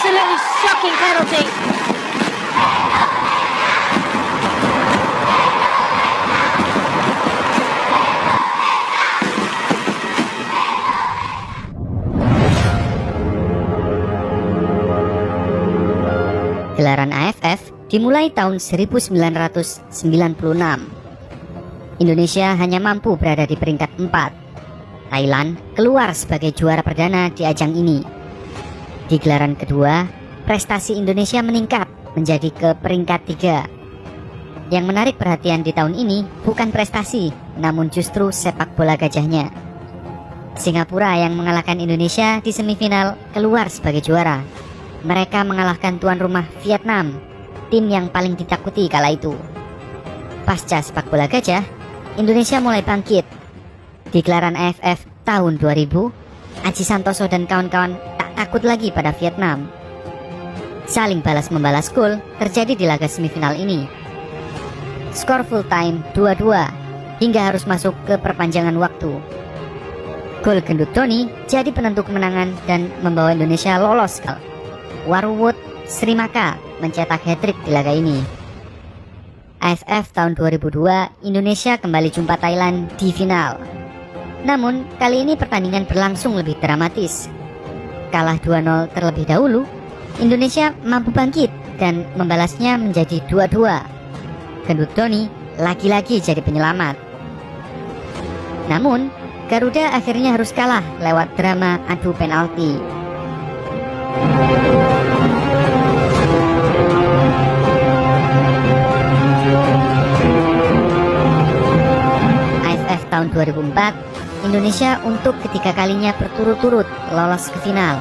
absolutely shocking penalty. Gelaran AFF dimulai tahun 1996. Indonesia hanya mampu berada di peringkat 4. Thailand keluar sebagai juara perdana di ajang ini. Di gelaran kedua, prestasi Indonesia meningkat menjadi ke peringkat 3. Yang menarik perhatian di tahun ini bukan prestasi, namun justru sepak bola gajahnya. Singapura yang mengalahkan Indonesia di semifinal keluar sebagai juara. Mereka mengalahkan tuan rumah Vietnam, tim yang paling ditakuti kala itu. Pasca sepak bola gajah, Indonesia mulai bangkit. Di gelaran AFF tahun 2000, Aji Santoso dan kawan-kawan tak takut lagi pada Vietnam. Saling balas-membalas gol terjadi di laga semifinal ini. Skor full time 2-2 hingga harus masuk ke perpanjangan waktu. Gol gendut Doni jadi penentu kemenangan dan membawa Indonesia lolos. Warwood Srimaka mencetak hat-trick di laga ini. AFF tahun 2002, Indonesia kembali jumpa Thailand di final. Namun, kali ini pertandingan berlangsung lebih dramatis. Kalah 2-0 terlebih dahulu, Indonesia mampu bangkit dan membalasnya menjadi 2-2. Gendut Doni lagi-lagi jadi penyelamat. Namun, Garuda akhirnya harus kalah lewat drama adu penalti. AFF tahun 2004, Indonesia untuk ketiga kalinya berturut-turut lolos ke final.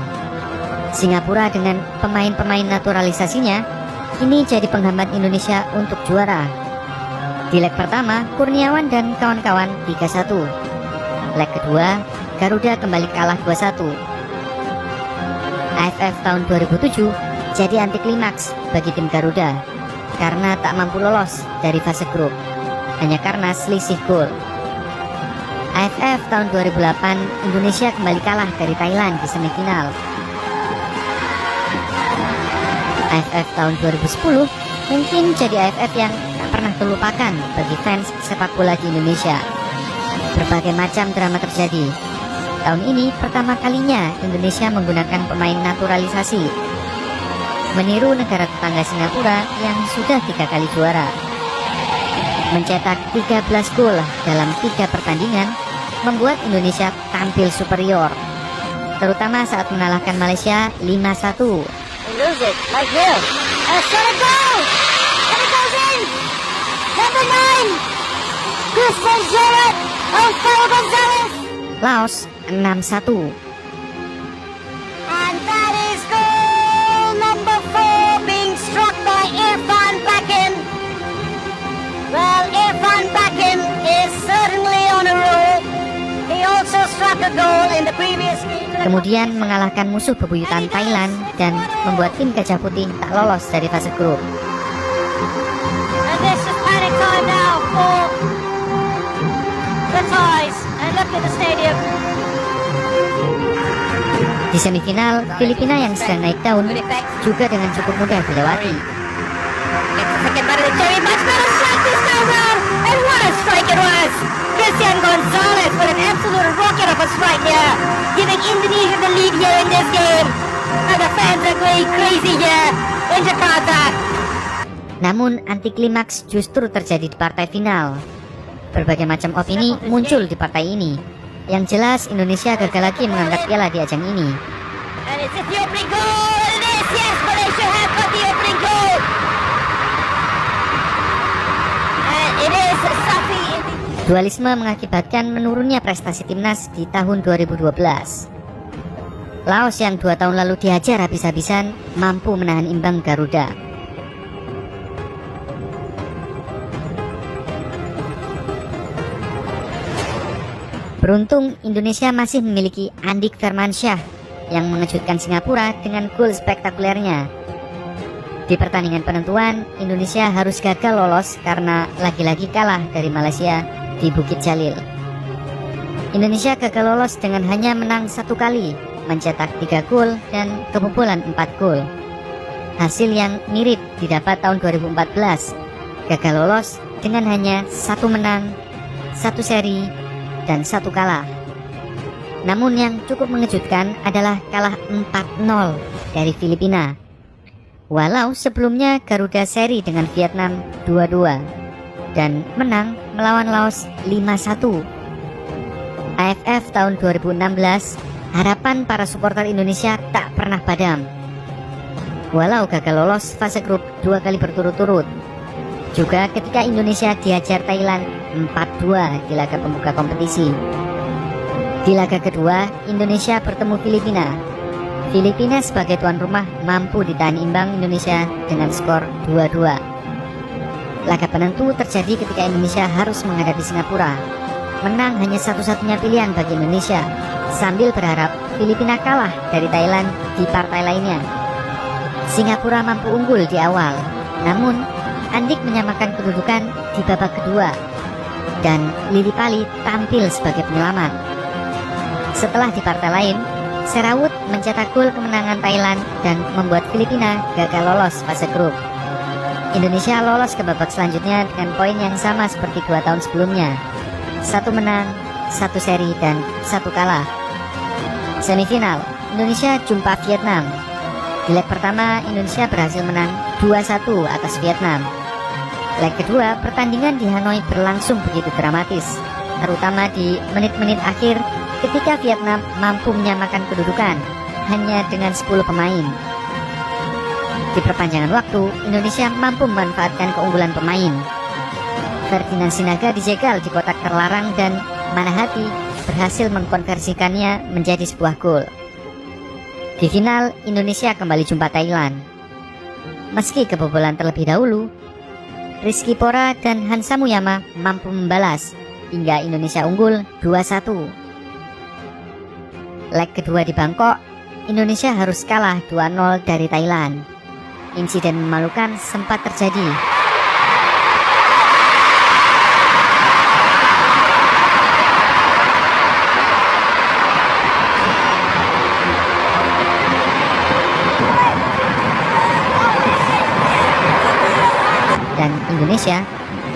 Singapura dengan pemain-pemain naturalisasinya kini jadi penghambat Indonesia untuk juara. Di leg pertama, Kurniawan dan kawan-kawan 3-1. Leg kedua, Garuda kembali kalah 2-1. AFF tahun 2007 jadi anti klimaks bagi tim Garuda karena tak mampu lolos dari fase grup hanya karena selisih gol. AFF tahun 2008, Indonesia kembali kalah dari Thailand di semifinal. AFF tahun 2010 mungkin jadi AFF yang tak pernah terlupakan bagi fans sepak bola di Indonesia. Berbagai macam drama terjadi. Tahun ini pertama kalinya Indonesia menggunakan pemain naturalisasi, meniru negara tetangga Singapura yang sudah 3 kali juara. Mencetak 13 gol dalam 3 pertandingan membuat Indonesia tampil superior, terutama saat mengalahkan Malaysia 5-1. Lose it, like this. Shot a goal! And it goes in! Number 9! Christian Gerrard! Alfaro Gonzalez! Laos 6-1. And that is goal number 4 being struck by Irfan Bakin. Well, Irfan Bakin is certainly on a roll. He also struck a goal in the previous game. Kemudian mengalahkan musuh bebuyutan Thailand dan membuat tim Gajah Putih tak lolos dari fase grup. And this is panic time now for the Thais. And look at the stadium. Di semifinal, Filipina yang sedang naik daun juga dengan cukup mudah dilewati. Second by the Jerry, much better shot this time round. And what a strike it was! Christian Gonzalez with an absolute rocket of a strike here, giving Indonesia the lead here in this game. And the fans are going crazy here in Jakarta. Namun anti klimaks justru terjadi di partai final. Berbagai macam opini muncul di partai ini. Yang jelas Indonesia gagal lagi mengangkat piala di ajang ini. And it's the opening goal. It is, yes, Malaysia have got the opening goal. And it is Safi. Dualisme mengakibatkan menurunnya prestasi timnas di tahun 2012. Laos yang 2 tahun lalu dihajar habis-habisan mampu menahan imbang Garuda. Beruntung Indonesia masih memiliki Andik Firmansyah yang mengejutkan Singapura dengan gol spektakulernya. Di pertandingan penentuan, Indonesia harus gagal lolos karena lagi-lagi kalah dari Malaysia di Bukit Jalil. Indonesia gagal lolos dengan hanya menang 1 kali mencetak 3 gol dan kebobolan 4 gol. Hasil yang mirip didapat tahun 2014, gagal lolos dengan hanya 1 menang, 1 seri, dan 1 kalah. Namun yang cukup mengejutkan adalah kalah 4-0 dari Filipina. Walau sebelumnya Garuda seri dengan Vietnam 2-2 dan menang melawan Laos 5-1. AFF tahun 2016, harapan para supporter Indonesia tak pernah padam. Walau gagal lolos fase grup 2 kali berturut-turut, juga ketika Indonesia dihajar Thailand 4-2 di laga pembuka kompetisi. Di laga kedua, Indonesia bertemu Filipina. Filipina sebagai tuan rumah mampu ditahan imbang Indonesia dengan skor 2-2. Laga penentu terjadi ketika Indonesia harus menghadapi Singapura. Menang hanya satu-satunya pilihan bagi Indonesia, sambil berharap Filipina kalah dari Thailand di partai lainnya. Singapura mampu unggul di awal, namun Andik menyamakan kedudukan di babak kedua, dan Lili Pali tampil sebagai penyelamat. Setelah di partai lain, Seraut mencetak gol kemenangan Thailand dan membuat Filipina gagal lolos fase grup. Indonesia lolos ke babak selanjutnya dengan poin yang sama seperti 2 tahun sebelumnya, 1 menang, 1 seri, dan 1 kalah. Semifinal, Indonesia jumpa Vietnam. Di leg pertama, Indonesia berhasil menang 2-1 atas Vietnam. Leg kedua, pertandingan di Hanoi berlangsung begitu dramatis, terutama di menit-menit akhir ketika Vietnam mampu menyamakan kedudukan hanya dengan 10 pemain. Di perpanjangan waktu, Indonesia mampu memanfaatkan keunggulan pemain. Ferdinand Sinaga dijegal di kotak terlarang dan Manahati berhasil mengkonversikannya menjadi sebuah gol. Di final, Indonesia kembali jumpa Thailand. Meski kebobolan terlebih dahulu, Rizky Pora dan Hansa Muyama mampu membalas hingga Indonesia unggul 2-1. Leg kedua di Bangkok, Indonesia harus kalah 2-0 dari Thailand. Insiden memalukan sempat terjadi. Dan Indonesia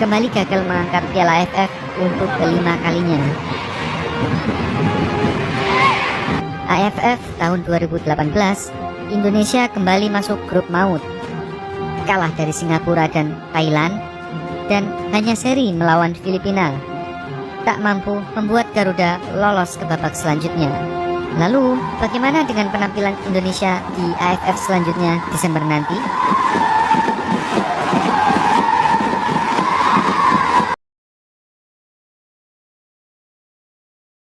kembali gagal mengangkat Piala AFF untuk kelima kalinya. AFF tahun 2018, Indonesia kembali masuk grup maut, kalah dari Singapura dan Thailand, dan hanya seri melawan Filipina. Tak mampu membuat Garuda lolos ke babak selanjutnya. Lalu, bagaimana dengan penampilan Indonesia di AFF selanjutnya Desember nanti?